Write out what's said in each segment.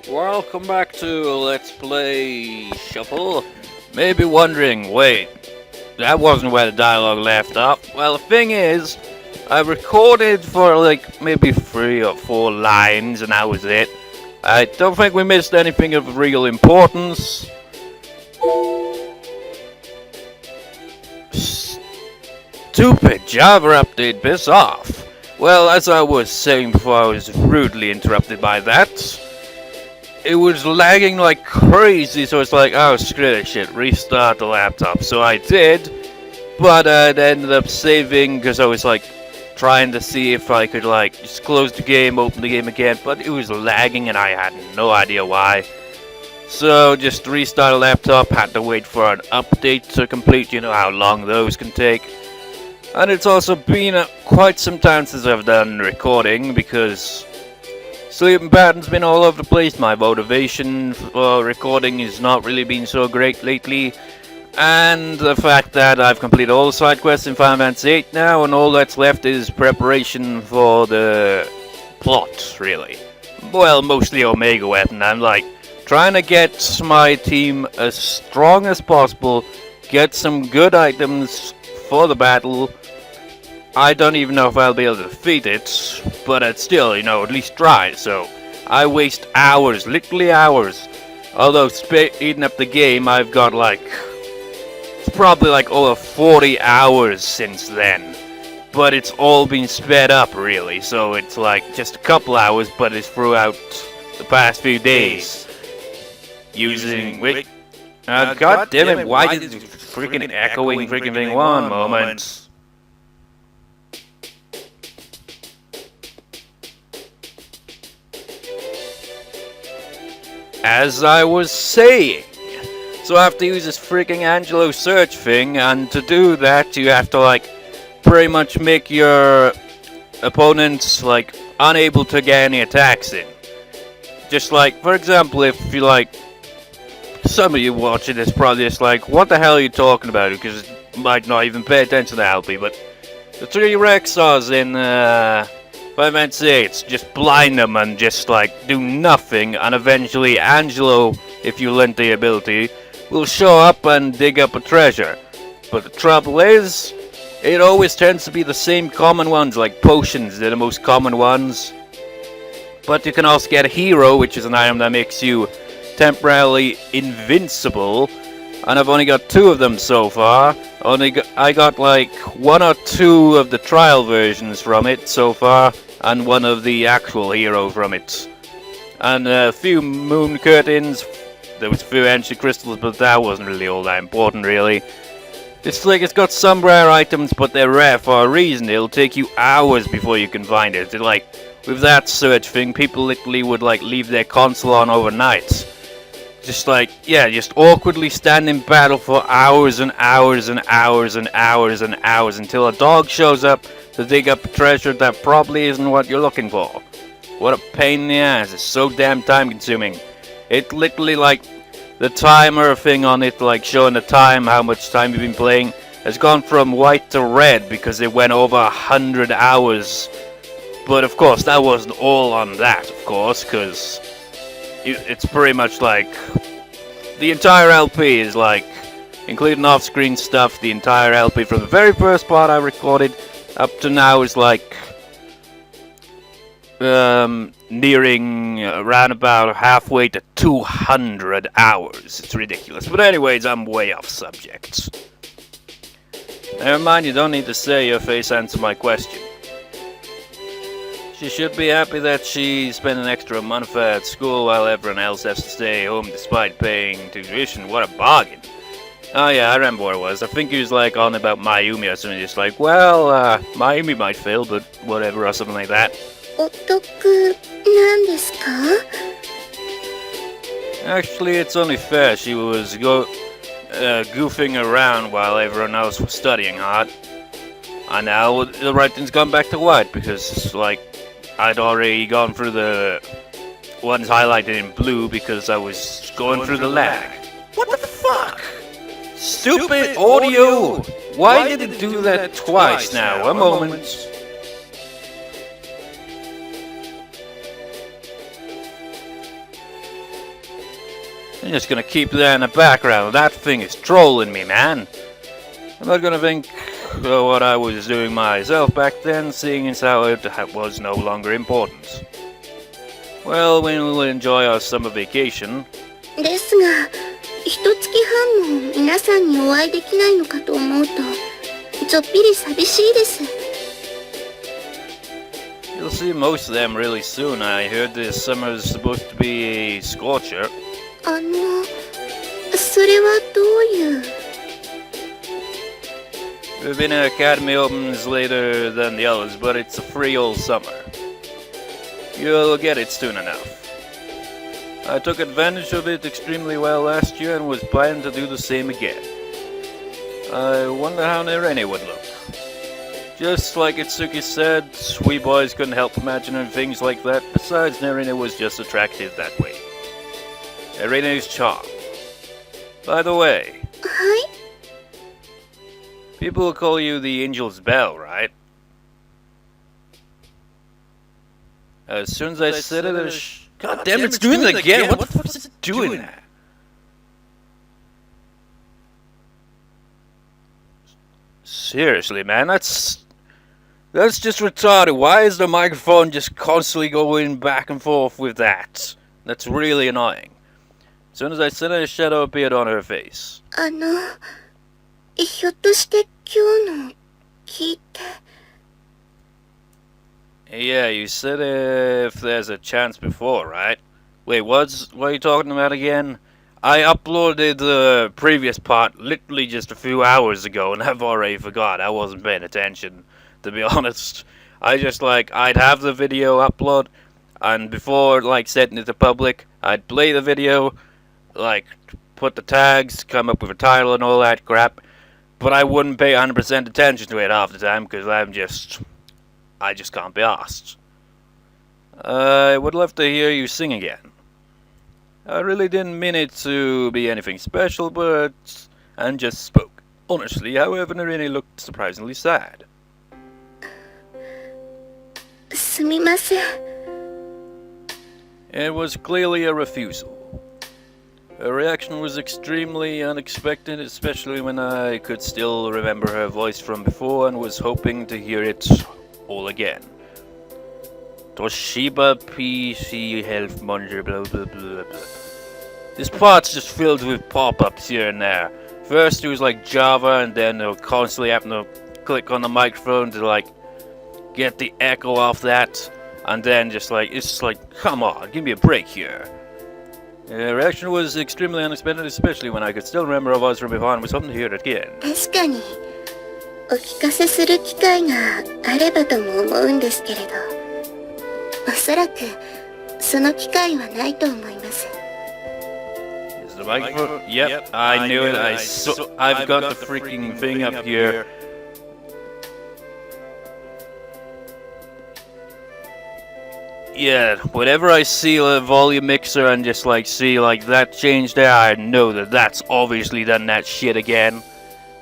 Welcome back to Let's Play Shuffle. Maybe wondering, wait, that wasn't where the dialogue left off. Well, the thing is, I recorded for like maybe 3 or 4 lines and that was it. I don't think we missed anything of real importance. Stupid Java update, piss off. Well, as I was saying before, I was rudely interrupted by that. It was lagging like crazy, so it's like, oh, screw this shit, restart the laptop. So I did, but I'd ended up saving because I was like trying to see if I could like just close the game, open the game again, but it was lagging and I had no idea why. So just restart the laptop, had to wait for an update to complete, you know how long those can take. And it's also been quite some time since I've done recording because sleeping pattern's been all over the place. My motivation for recording has not really been so great lately. And the fact that I've completed all the side quests in Final Fantasy VIII now, and all that's left is preparation for the plot, really. Well, mostly Omega Weapon. I'm like trying to get my team as strong as possible, get some good items for the battle. I don't even know if I'll be able to defeat it, but I'd still, at least try. So I waste hours, literally hours. Although speeding up the game, I've got it's probably like over 40 hours since then. But it's all been sped up, really. So it's like just a couple hours, but it's throughout the past few days. Wait. God damn it, why did the freaking echoing freaking thing one moment? As I was saying, so I have to use this freaking Angelo search thing, and to do that you have to pretty much make your opponents unable to get any attacks in. Just for example, if you some of you watching this probably just what the hell are you talking about, because you might not even pay attention to LP, but the 3 Rexars in Final Fantasy VIII, just blind them and just do nothing, and eventually Angelo, if you lend the ability, will show up and dig up a treasure. But the trouble is, it always tends to be the same common ones, like potions, they're the most common ones. But you can also get a hero, which is an item that makes you temporarily invincible, and I've only got 2 of them so far. I got 1 or 2 of the trial versions from it so far, and 1 of the actual hero from it. And a few moon curtains, there was a few energy crystals, but that wasn't really all that important, really. It's got some rare items, but they're rare for a reason. It'll take you hours before you can find it. With that search thing, people literally would leave their console on overnight. Just just awkwardly stand in battle for hours and hours and hours and hours and hours until a dog shows up to dig up a treasure that probably isn't what you're looking for. What a pain in the ass, it's so damn time consuming. It literally the timer thing on it, showing the time, how much time you've been playing, has gone from white to red because it went over 100 hours. But of course that wasn't all on that, of course, because it's pretty much the entire LP is including off-screen stuff. The entire LP from the very first part I recorded up to now is nearing around about halfway to 200 hours. It's ridiculous. But anyways, I'm way off subject. Never mind, you don't need to say your face answer my question. She should be happy that she spent an extra month at school while everyone else has to stay home despite paying tuition. What a bargain. Oh yeah, I remember what it was. I think he was on about Mayumi or something, just Mayumi might fail, but whatever, or something like that. お得なんですか? Actually, it's only fair. She was goofing around while everyone else was studying hard. And now the writing's gone back to white because I'd already gone through the ones highlighted in blue because I was going through the lag. What the fuck? Stupid audio! Why did it do that twice now? A moment. I'm just gonna keep that in the background. That thing is trolling me, man. I'm not gonna think what I was doing myself back then, seeing as how it was no longer important. Well, we'll enjoy our summer vacation. ですが、一月半も皆さんにお会いできないのかと思うと、ちょっぴり寂しいです。You'll see most of them really soon. I heard this summer is supposed to be a scorcher. それはどういう... The Vinna Academy opens later than the others, but it's a free all summer. You'll get it soon enough. I took advantage of it extremely well last year and was planning to do the same again. I wonder how Nerene would look. Just like Itsuki said, we boys couldn't help imagining things like that. Besides, Nerene was just attractive that way. Nerene's charm. By the way, はい。 people call you the Angel's Bell, right? As soon as I said it, God damn, it's doing it again! What the fuck is it doing that? Seriously, man, that's just retarded. Why is the microphone just constantly going back and forth with that? That's really annoying. As soon as I said it, a shadow appeared on her face. ひょっとして今日の聞いて... Yeah, you said if there's a chance before, right? Wait, what are you talking about again? I uploaded the previous part literally just a few hours ago, and I've already forgot. I wasn't paying attention, to be honest. I just, I'd have the video upload, and before, setting it to public, I'd play the video, put the tags, come up with a title and all that crap, but I wouldn't pay 100% attention to it half the time, because I just can't be asked. I would love to hear you sing again. I really didn't mean it to be anything special, but... and just spoke. Honestly, however, Nerene looked surprisingly sad. すみません。 It was clearly a refusal. Her reaction was extremely unexpected, especially when I could still remember her voice from before and was hoping to hear it all again. Toshiba PC Health Monitor blah blah blah blah. This part's just filled with pop-ups here and there. First it was Java, and then they'll constantly having to click on the microphone to get the echo off that, and then it's just come on, give me a break here. The reaction was extremely unexpected, especially when I could still remember her voice from before and was hoping to hear it again. 確かにお聞かせする機会があればとも思うんですけれど、おそらくその機会はないと思います。 Is the microphone? Yep, I knew it. I've got the freaking thing up here. Yeah, whenever I see a volume mixer and just see that change there, I know that that's obviously done that shit again.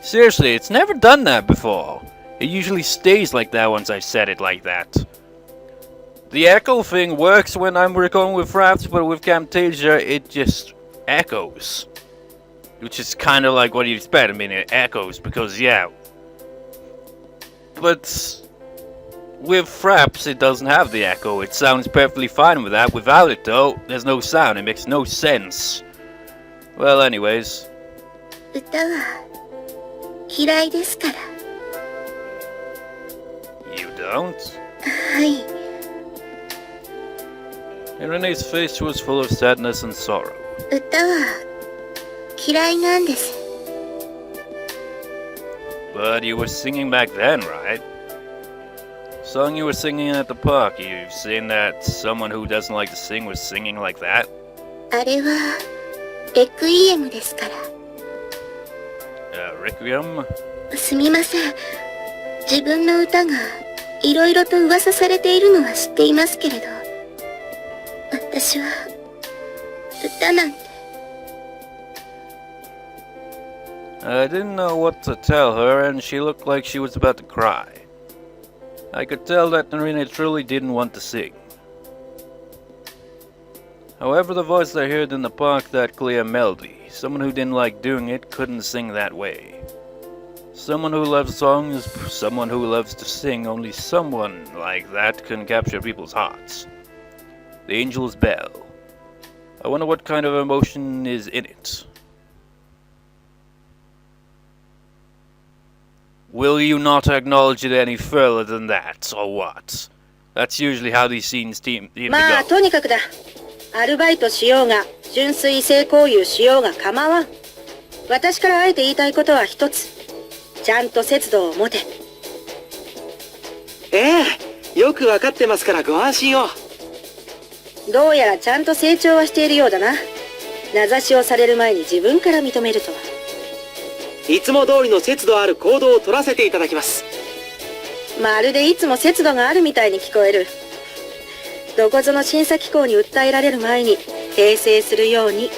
Seriously, it's never done that before. It usually stays like that once I set it like that. The echo thing works when I'm recording with Fraps, but with Camtasia it just echoes. Which is kind of like what you'd expect. I mean, it echoes because, yeah. But with Fraps, it doesn't have the echo. It sounds perfectly fine with that. Without it, though, there's no sound. It makes no sense. Well, anyways. 歌は嫌いですから。 You don't? はい。 Renee's face was full of sadness and sorrow. 歌は嫌いなんです。 But you were singing back then, right? Song you were singing at the park. You've seen that someone who doesn't like to sing was singing like that? あれはレクイエムですから。 Requiem? すみません。自分の歌がいろいろと噂されているのは知っていますけれど、私は歌なんて。 I didn't know what to tell her, and she looked like she was about to cry. I could tell that Narina truly didn't want to sing. However, the voice I heard in the park, that clear melody, someone who didn't like doing it couldn't sing that way. Someone who loves songs, someone who loves to sing, only someone like that can capture people's hearts. The angel's bell. I wonder what kind of emotion is in it. Will you not acknowledge it any further than that, or what? That's usually how these scenes seem to go. まあとにかくだ。アルバイトしようが純粋異性交友しようが構わん。私からあえて言いたいことは一つ。ちゃんと節度を持て。ええ、よくわかってますからご安心を。どうやらちゃんと成長はしているようだな。名指しをされる前に自分から認めるとは。いつも通りの節度ある行動を取らせていただきます。まるでいつも節度があるみたいに聞こえる。どこぞの審査機構に訴えられる前に訂正するように。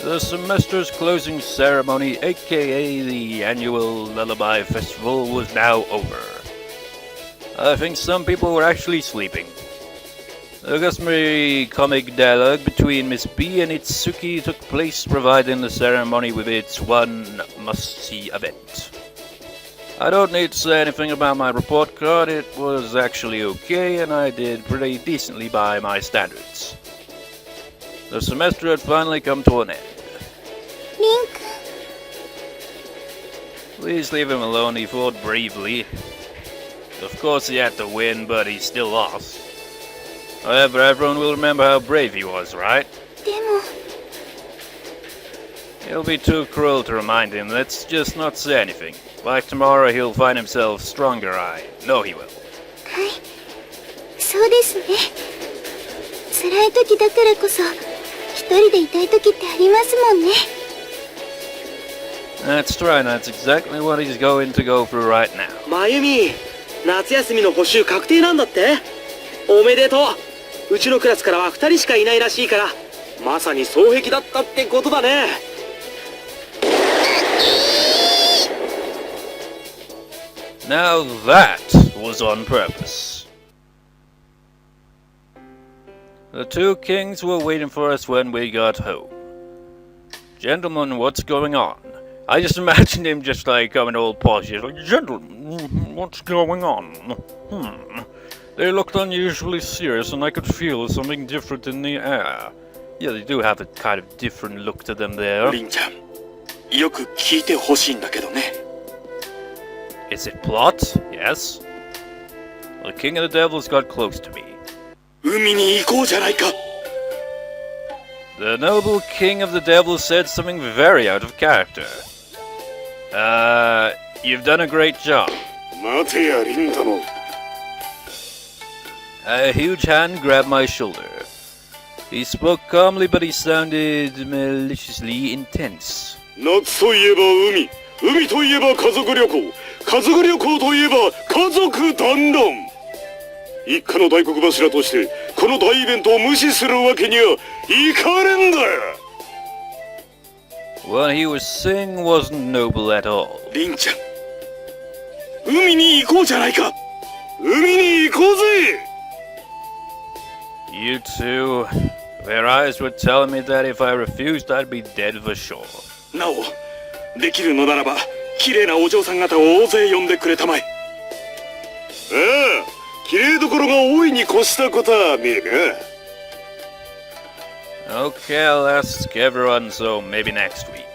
The semester's closing ceremony, aka the annual Lullaby Festival, was now over. I think some people were actually sleeping. The customary comic dialogue between Miss B and Itsuki took place, providing the ceremony with its one must-see event. I don't need to say anything about my report card, it was actually okay and I did pretty decently by my standards. The semester had finally come to an end. リンク。 Please leave him alone, he fought bravely. Of course he had to win, but he still lost. However, everyone will remember how brave he was, right? でも。 It'll be too cruel to remind him, let's just not say anything. By tomorrow he'll find himself stronger, I know he will. はい。そうですね。辛い時だからこそ、一人でいたい時ってありますもんね。That's right, that's exactly what he's going to go through right now. まゆみ、夏休みの補習確定なんだって。おめでとう。うちのクラスからは2人しかいないらしいから、まさに双璧だったってことだね。Now that was on purpose. The two kings were waiting for us when we got home. Gentlemen, what's going on? I just imagined him just like coming all posh, like, gentlemen, what's going on? They looked unusually serious and I could feel something different in the air. Yeah, they do have a kind of different look to them there. リンちゃん、よく聞いてほしいんだけどね。Is it plot? Yes. The king of the devils got close to me. 海に行こうじゃないか。The noble king of the devils said something very out of character. You've done a great job. 待てや、リン殿。A huge hand grabbed my shoulder. He spoke calmly, but he sounded maliciously intense. 夏といえば海、海といえば家族旅行、家族旅行といえば家族団らん。一家の大黒柱としてこの大イベントを無視するわけにはいかれんだ。What he was saying wasn't noble at all. リンちゃん、海に行こうじゃないか。海に行こうぜ。You two, their eyes were telling me that if I refused, I'd be dead for sure. なお、できるのならば綺麗なお嬢さん方を大勢呼んでくれたまえ。ああ、綺麗どころが多いに越したことはねえな。 Okay, I'll ask everyone, so maybe next week.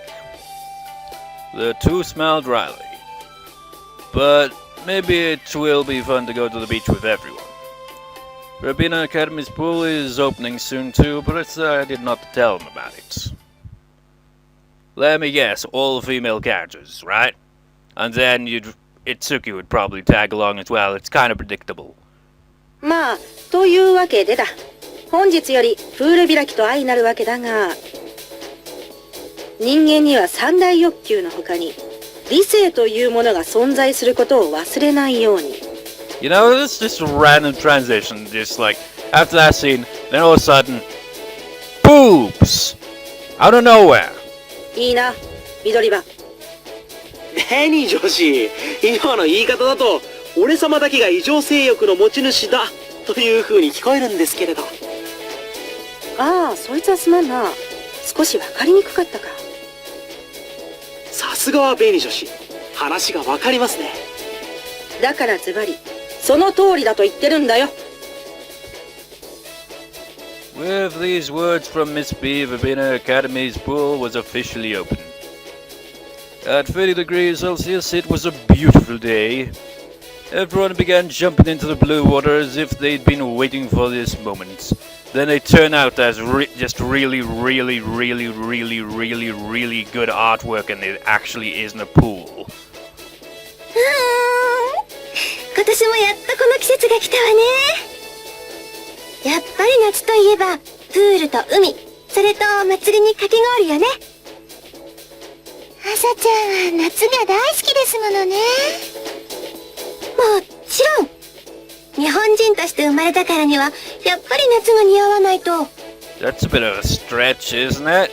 The two smiled wryly. But maybe it will be fun to go to the beach with everyone. Rabina Academy's pool is opening soon too, but I did not tell them about it. Let me guess, all female characters, right? And then Itsuki would probably tag along as well, it's kind of predictable. まあ、というわけでだ。本日よりプール開きと相なるわけだが、人間には三大欲求の他に理性というものが存在することを忘れないように。You know, this is just a random transition, just like, after that scene, then all of a sudden, boobs! Out of nowhere! いいな、緑場。何女子、今の言い方だと俺様だけが異常性欲の持ち主だという風に聞こえるんですけれど。ああ、そいつはすまんな。少しわかりにくかったか。さすがはベニ女子。話がわかりますね。だからズバリ、その通りだと言ってるんだよ。With these words from Miss B, Verbena Academy's pool was officially open. At 30 degrees Celsius, it was a beautiful day. Everyone began jumping into the blue water as if they'd been waiting for this moment. Then it turned out as just really good artwork, and it actually is in a pool. 今年もやっとこの季節が来たわね。やっぱり夏といえばプールと海、それと祭りにかき氷よね。あさちゃんは夏が大好きですものね。もちろん。日本人として生まれたからにはやっぱり夏が似合わないと。 That's a bit of a stretch, isn't it?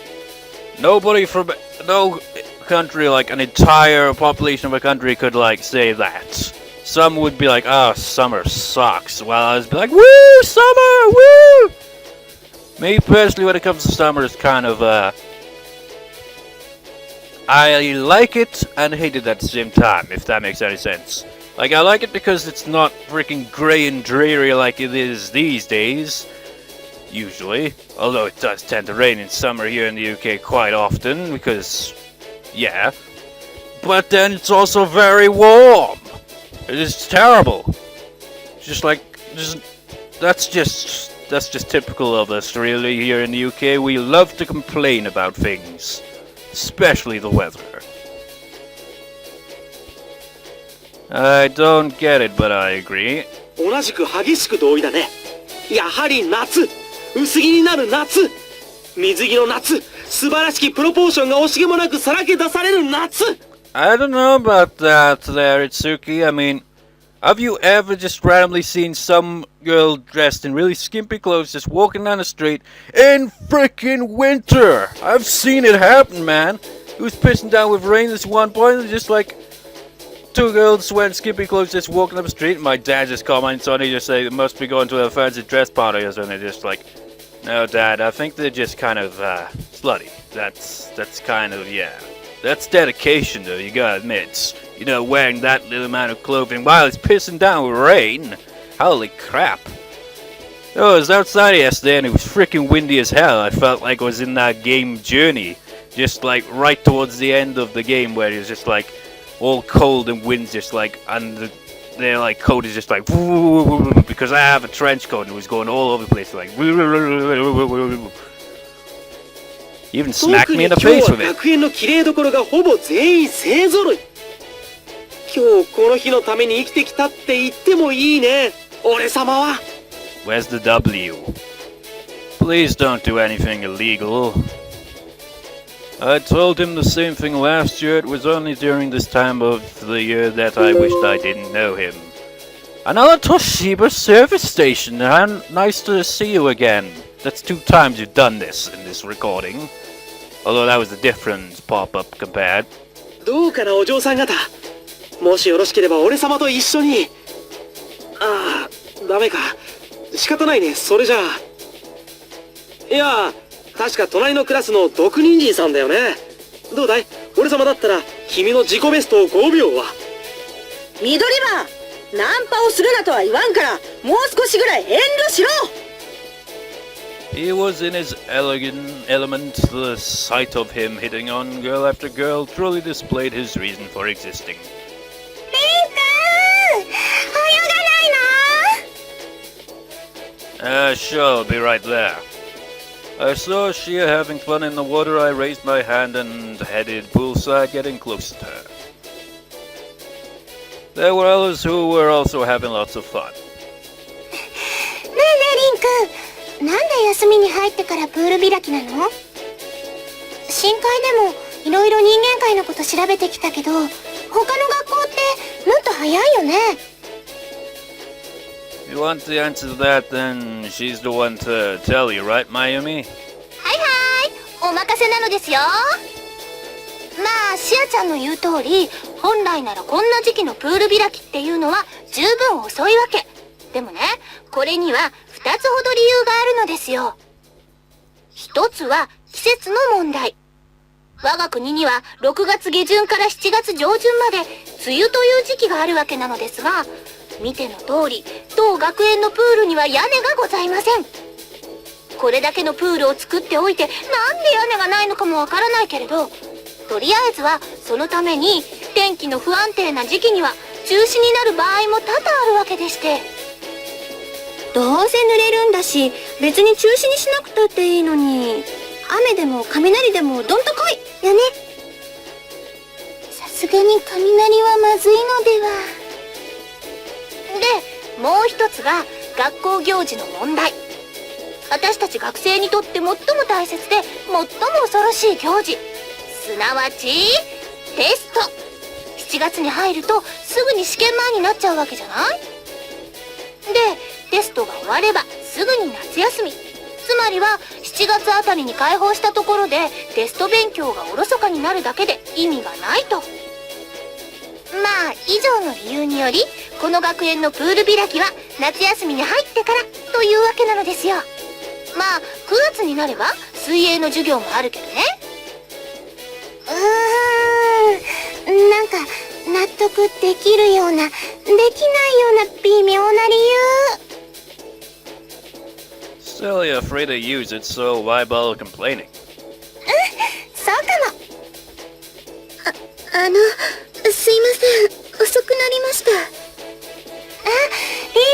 Nobody from no country, like an entire population of a country, could like say that. Some would be like, "Oh, summer sucks," while others be like, "Woo, summer, woo!" Me personally, when it comes to summer, it's kind of I like it and hate it at the same time, if that makes any sense. Like, I like it because it's not freaking grey and dreary like it is these days, usually. Although it does tend to rain in summer here in the UK quite often, because, yeah. But then it's also very warm. It is terrible. Just like, that's just typical of us, really, here in the UK. We love to complain about things, especially the weather. I don't get it, but I agree. 同じく激しく同意だね。やはり夏、薄着になる夏、水着の夏、素晴らしきプロポーションが惜しげもなくさらけ出される夏。I don't know about that there, Itsuki. I mean, have you ever just randomly seen some girl dressed in really skimpy clothes just walking down the street in freaking winter? I've seen it happen, man. It was pissing down with rain this one point, and just like two girls wearing skimpy clothes just walking up the street, and my dad just comments on it, just say they must be going to a fancy dress party or something. They're just like, no, Dad, I think they're just kind of slutty. That's kind of, yeah. That's dedication, though, you gotta admit. You know, wearing that little amount of clothing while it's pissing down with rain. Holy crap. Oh, I was outside yesterday and it was freaking windy as hell. I felt like I was in that game Journey. Just like right towards the end of the game where it was just like all cold and winds just like, and their like coat is just like, because I have a trench coat and it was going all over the place like, even smacked me in the face with it. 学園の綺麗どころがほぼ全員勢揃い。今日この日のために生きてきたって言ってもいいね、俺様は。Where's the W? Please don't do anything illegal. I told him the same thing last year. It was only during this time of the year that I wished I didn't know him. Another Toshiba service station. Nice to see you again. That's 2 times you've done this in this recording. Although that was a different pop-up compared. どうかなお嬢さん方。もしよろしければ俺様と一緒に。ああ、ダメか。仕方ないね、それじゃあ。いや、確か隣のクラスの毒人参さんだよね。どうだい？俺様だったら君の自己ベストを5秒は。緑馬、ナンパをするなとは言わんから、もう少しぐらい遠慮しろ。He was in his elegant element. The sight of him hitting on girl after girl truly displayed his reason for existing. リンくん、泳がないの？ Sure, I'll be right there. I saw Shia having fun in the water. I raised my hand and headed poolside, getting close to her. There were others who were also having lots of fun. ねえねえリンくん。なんで休みに入ってからプール開きなの？深海でもいろいろ人間界のこと調べてきたけど、他の学校ってもっと早いよね。You want the answer to that, then she's the one to tell you, right, Mayumi? はいはい、お任せなのですよ。まあ、シアちゃんの言う通り、本来ならこんな時期のプール開きっていうのは十分遅いわけ。でもね、これには2つほど理由があるのですよ。一つは季節の問題。我が国には6月下旬から7月上旬まで梅雨という時期があるわけなのですが、見ての通り、当学園のプールには屋根がございません。これだけのプールを作っておいて、なんで屋根がないのかもわからないけれど、とりあえずはそのために天気の不安定な時期には中止になる場合も多々あるわけでして。どうせ濡れるんだし、別に中止にしなくたっていいのに、雨でも雷でもどんと来いよね。さすがに雷はまずいのでは。で、もう一つが学校行事の問題。私たち学生にとって最も大切で最も恐ろしい行事、すなわちテスト。7月に入るとすぐに試験前になっちゃうわけじゃない？で、テストが終わればすぐに夏休み。つまりは7月あたりに開放したところでテスト勉強がおろそかになるだけで意味がないと。まあ以上の理由により、この学園のプール開きは夏休みに入ってからというわけなのですよ。まあ9月になれば水泳の授業もあるけどね。なんか納得できるようなできないような微妙な理由。Still, you're free to use it, so why bother complaining? そうかも。すいません、遅くなりました。あ、り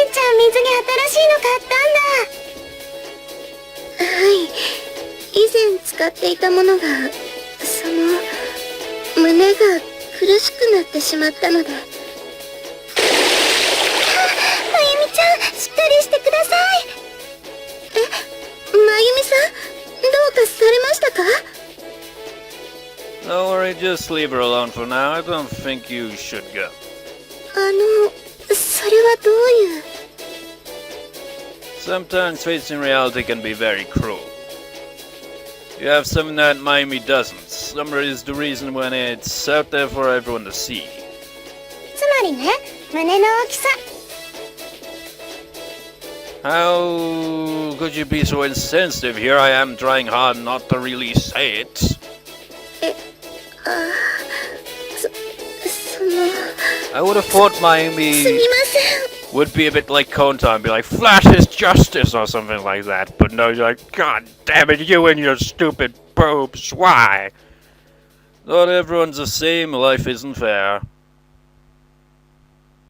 ーちゃん、水着新しいの買ったんだ。はい、以前使っていたものが、胸が苦しくなってしまったので。まゆみちゃん、しっかりしてください。まゆみさん、どうかされましたか？ Don't worry, just leave her alone for now. I don't think you should go. それはどういう。Sometimes facing reality can be very cruel. You have something that Miami doesn't. Summer is the reason when it's out there for everyone to see. つまりね、胸の大きさ。How could you be so insensitive? Here I am trying hard not to really say it. I would have thought すみま Miami せん。 would be a bit like Konta and be like, Flash is justice or something like that. But no, you're like, God damn it, you and your stupid boobs, why? Not everyone's the same, life isn't fair.